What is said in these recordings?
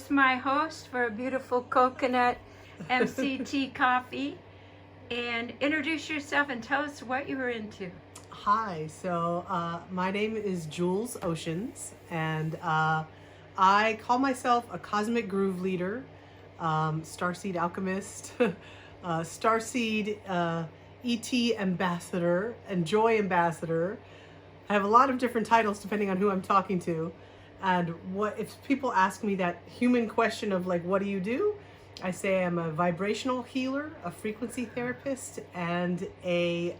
introduce my host for a beautiful coconut MCT coffee and introduce yourself and tell us what you were into. Hi, so my name is Jules Oshins, and I call myself a cosmic groove leader, starseed alchemist, starseed ET ambassador, and joy ambassador. I have a lot of different titles depending on who I'm talking to. And what if people ask me that human question of like, what do you do? I say I'm a vibrational healer, a frequency therapist, and a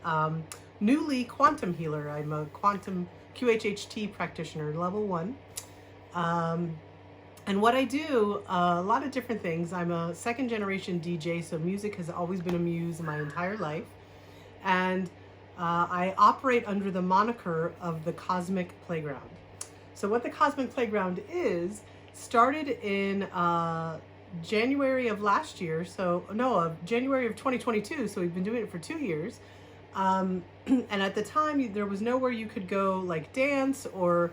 newly quantum healer. I'm a quantum 𝐀𝐁𝐎𝐷 practitioner, level 1. And what I do, a lot of different things. I'm a second generation DJ, so music has always been a muse my entire life. And I operate under the moniker of the Cosmic Playground. So what the Cosmic Playground is, started in January of last year, January of 2022, so we've been doing it for 2 years. And at the time, there was nowhere you could go like dance or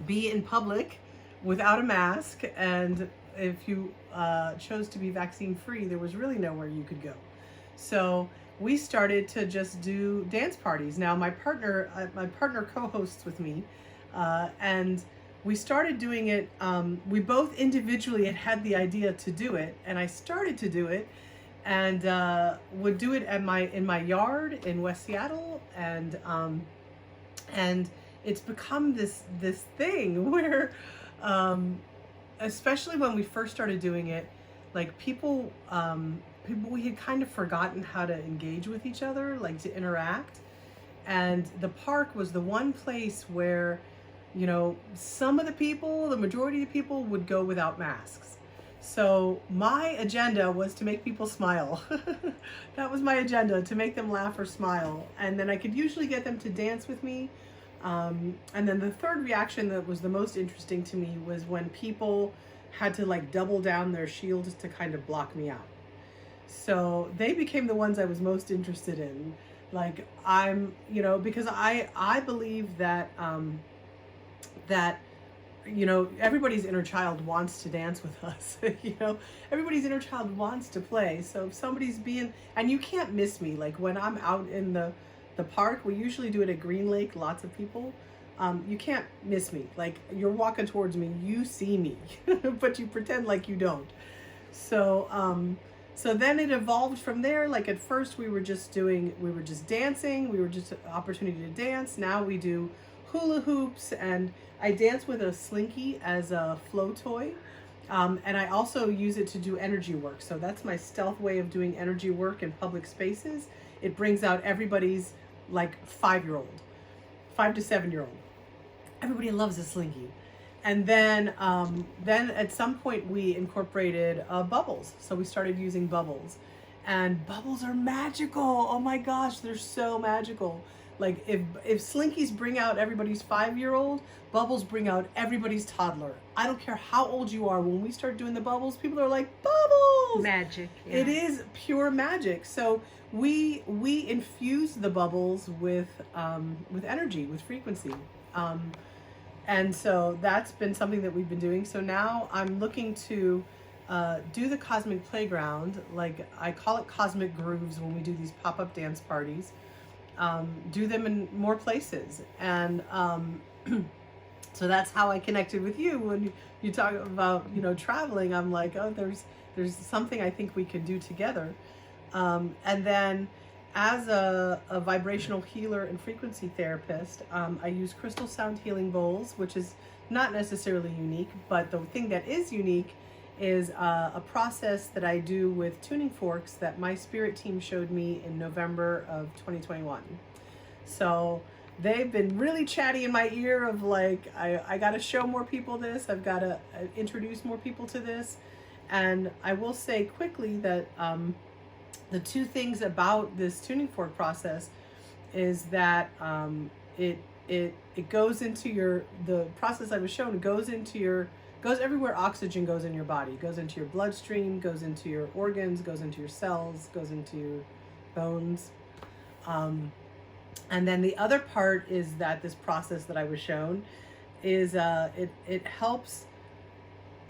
be in public without a mask. And if you chose to be vaccine free, there was really nowhere you could go. So we started to just do dance parties. Now my partner co-hosts with me, and we started doing it. We both individually had the idea to do it, and I started to do it, and would do it at in my yard in West Seattle, and it's become this thing where, especially when we first started doing it, like people we had kind of forgotten how to engage with each other, like to interact. And the park was the one place where, you know, some of the people, the majority of the people would go without masks. So my agenda was to make people smile. That was my agenda, to make them laugh or smile. And then I could usually get them to dance with me. And then the third reaction that was the most interesting to me was when people had to like double down their shields to kind of block me out. So they became the ones I was most interested in. Like because I believe that, you know, everybody's inner child wants to dance with us. You know, everybody's inner child wants to play. So if somebody's and you can't miss me. Like when I'm out in the park, we usually do it at Green Lake, lots of people. You can't miss me. Like you're walking towards me, you see me, but you pretend like you don't. So then it evolved from there. Like at first we were just dancing. We were just an opportunity to dance. Now we do hula hoops, and I dance with a slinky as a flow toy. And I also use it to do energy work. So that's my stealth way of doing energy work in public spaces. It brings out everybody's like 5 to 7-year-old. Everybody loves a slinky. And then at some point we incorporated bubbles. So we started using bubbles, and bubbles are magical. Oh my gosh, they're so magical. Like if slinkies bring out everybody's 5-year-old, bubbles bring out everybody's toddler. I don't care how old you are. When we start doing the bubbles, people are like, bubbles! Magic. Yeah. It is pure magic. So we infuse the bubbles with energy, with frequency. And so that's been something that we've been doing. So now I'm looking to do the Cosmic Playground, like I call it Cosmic Grooves when we do these pop-up dance parties. Do them in more places. And so that's how I connected with you. When you talk about, you know, traveling, I'm like, oh, there's something I think we can do together. And then as a vibrational healer and frequency therapist, I use crystal sound healing bowls, which is not necessarily unique, but the thing that is unique is a process that I do with tuning forks that my spirit team showed me in November of 2021. So they've been really chatty in my ear of like, I got to show more people this. I've got to introduce more people to this. And I will say quickly that the two things about this tuning fork process is that it goes into the process I was shown goes everywhere oxygen goes in your body. It goes into your bloodstream, goes into your organs, goes into your cells, goes into your bones. And then the other part is that this process that I was shown is it helps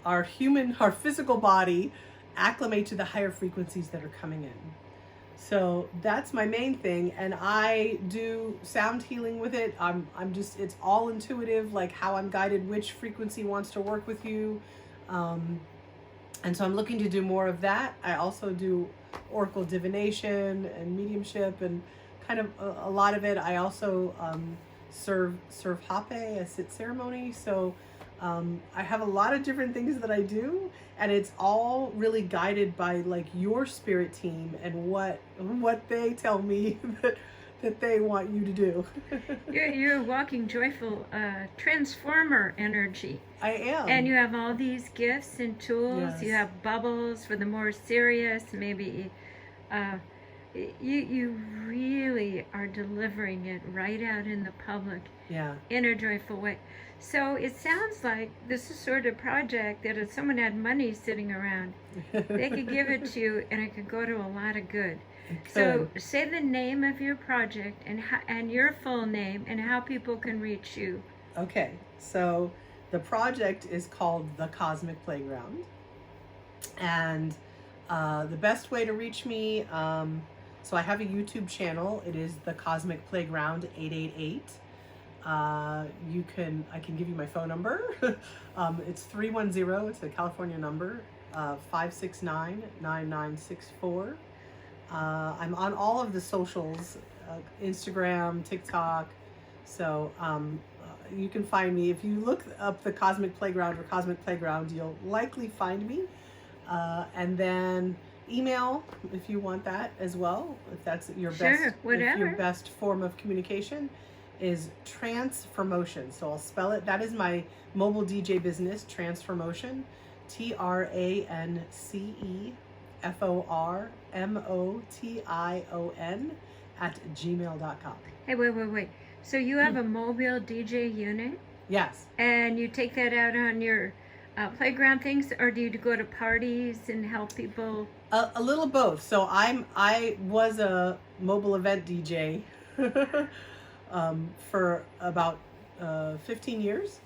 our physical body acclimate to the higher frequencies that are coming in. So that's my main thing, and I do sound healing with it. I'm just, it's all intuitive, like how I'm guided, which frequency wants to work with you. And so I'm looking to do more of that. I also do oracle divination and mediumship and kind of a lot of it. I also serve hape, a sit ceremony. So I have a lot of different things that I do, and it's all really guided by like your spirit team and what they tell me that they want you to do. You're a walking joyful transformer energy. I am. And you have all these gifts and tools. Yes. You have bubbles for the more serious, maybe. You really are delivering it right out in the public. Yeah. In a joyful way. So it sounds like this is sort of project that if someone had money sitting around, they could give it to you and it could go to a lot of good. So say the name of your project and your full name and how people can reach you. Okay, so the project is called The Cosmic Playground. And the best way to reach me, so I have a YouTube channel. It is The Cosmic Playground 888. I can give you my phone number. It's 310, it's a California number, 569-9964. I'm on all of the socials, Instagram, TikTok. So you can find me. If you look up The Cosmic Playground or Cosmic Playground, you'll likely find me. And then email if you want that as well. If that's your best form of communication, is Transformotion. So I'll spell it. That is my mobile DJ business, Transformotion. TRANSFORMOTION @gmail.com. Hey, wait. So you have a mobile DJ unit? Yes. And you take that out on your playground things, or do you go to parties and help people? A little both. So I was a mobile event DJ for about 15 years.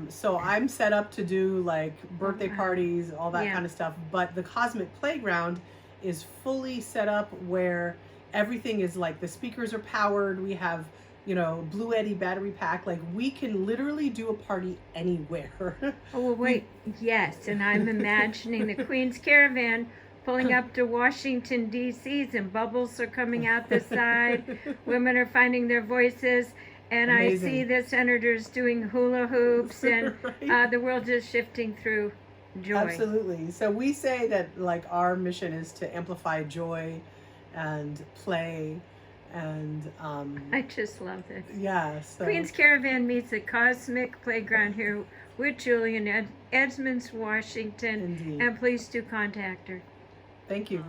So I'm set up to do like birthday parties, all that kind of stuff. But the Cosmic Playground is fully set up where everything is like the speakers are powered. We have, Blue Eddy battery pack. Like we can literally do a party anywhere. Oh, well, wait. Yes. And I'm imagining the Queen's Caravan pulling up to Washington, D.C. and bubbles are coming out the side. Women are finding their voices. And amazing. I see the senators doing hula hoops and right. The world is shifting through joy. Absolutely. So we say that like our mission is to amplify joy and play and I just love it. Yeah. So. Queen's Caravan meets the Cosmic Playground here with Julie in Edmonds, Washington. Indeed. And please do contact her. Thank you.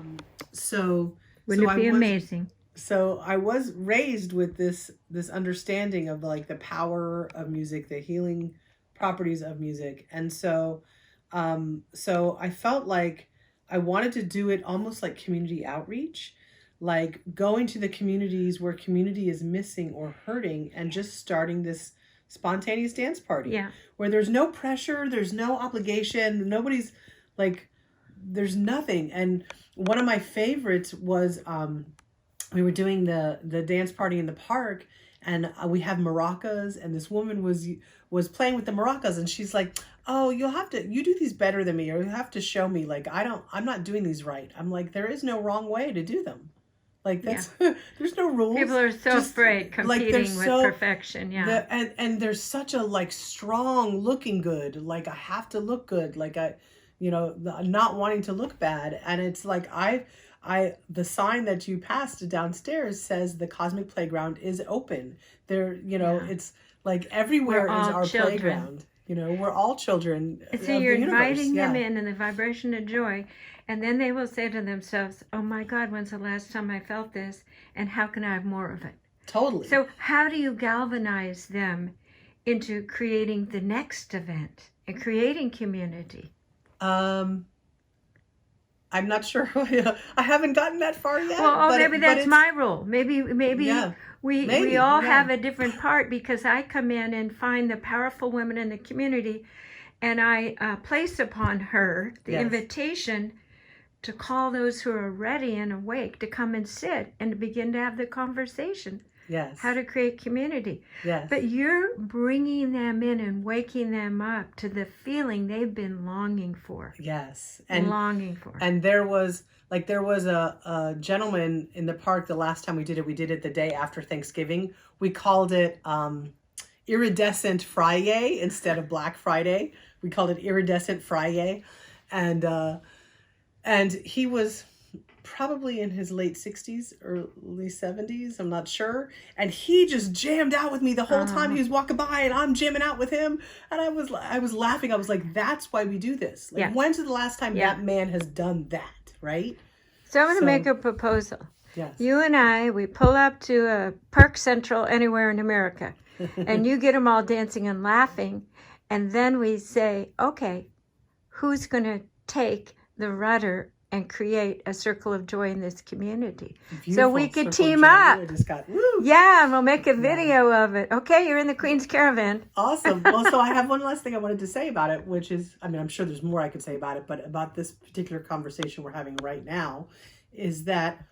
Wouldn't it be amazing? So I was raised with this understanding of like the power of music, the healing properties of music. And so I felt like I wanted to do it almost like community outreach, like going to the communities where community is missing or hurting and just starting this spontaneous dance party where there's no pressure, there's no obligation, nobody's like, there's nothing. And one of my favorites was, we were doing the dance party in the park, and we have maracas, and this woman was playing with the maracas, and she's like, "Oh, you do these better than me, or you have to show me. Like I'm not doing these right." I'm like, there is no wrong way to do them. Like that's there's no rules. People are so afraid competing with perfection. Yeah, and there's such a like strong looking good. Like I have to look good. Like not wanting to look bad, and it's like the sign that you passed downstairs says the Cosmic Playground is open. There, it's like everywhere is our playground. We're all children. So you're inviting them in the vibration of joy, and then they will say to themselves, "Oh my God, when's the last time I felt this? And how can I have more of it?" Totally. So how do you galvanize them into creating the next event and creating community? I'm not sure. I haven't gotten that far yet. Well, maybe that's my role. Maybe we all have a different part, because I come in and find the powerful women in the community And I place upon her the Yes. invitation to call those who are ready and awake to come and sit and to begin to have the conversation. Yes. How to create community. Yes. But you're bringing them in and waking them up to the feeling they've been longing for. Yes. Longing for. And there was a gentleman in the park the last time we did it the day after Thanksgiving. We called it Iridescent Friday instead of Black Friday. We called it Iridescent Friday. And he was probably in his late 60s, early 70s, I'm not sure. And he just jammed out with me the whole time he was walking by, and I'm jamming out with him. And I was laughing. I was like, that's why we do this. Like, when's the last time that man has done that, right? So I'm going to make a proposal. Yes. You and we pull up to a Park Central anywhere in America, and you get them all dancing and laughing. And then we say, okay, who's going to take the rudder and create a circle of joy in this community? So we could team up. Yeah, and we'll make a video of it. Okay, you're in the Queen's Caravan. Awesome. Well, so I have one last thing I wanted to say about it, which is, I mean, I'm sure there's more I could say about it, but about this particular conversation we're having right now is that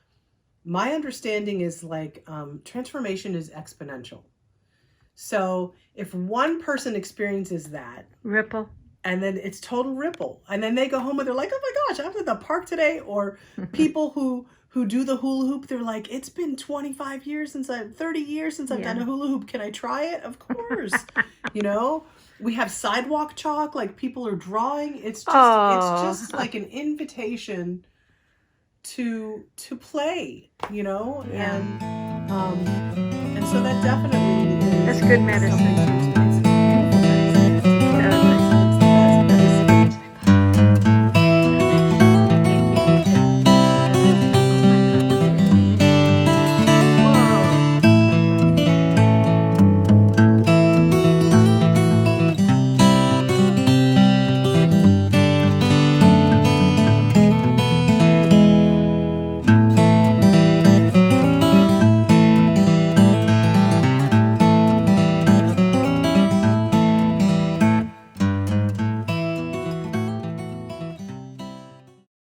my understanding is like transformation is exponential. So if one person experiences that, ripple. And then it's total ripple. And then they go home and they're like, oh my gosh, I was at the park today. Or people who do the hula hoop, they're like, it's been 30 years since I've done a hula hoop. Can I try it? Of course. You know, we have sidewalk chalk, like people are drawing. It's just like an invitation to play, you know? Yeah. And so that definitely is that's good medicine.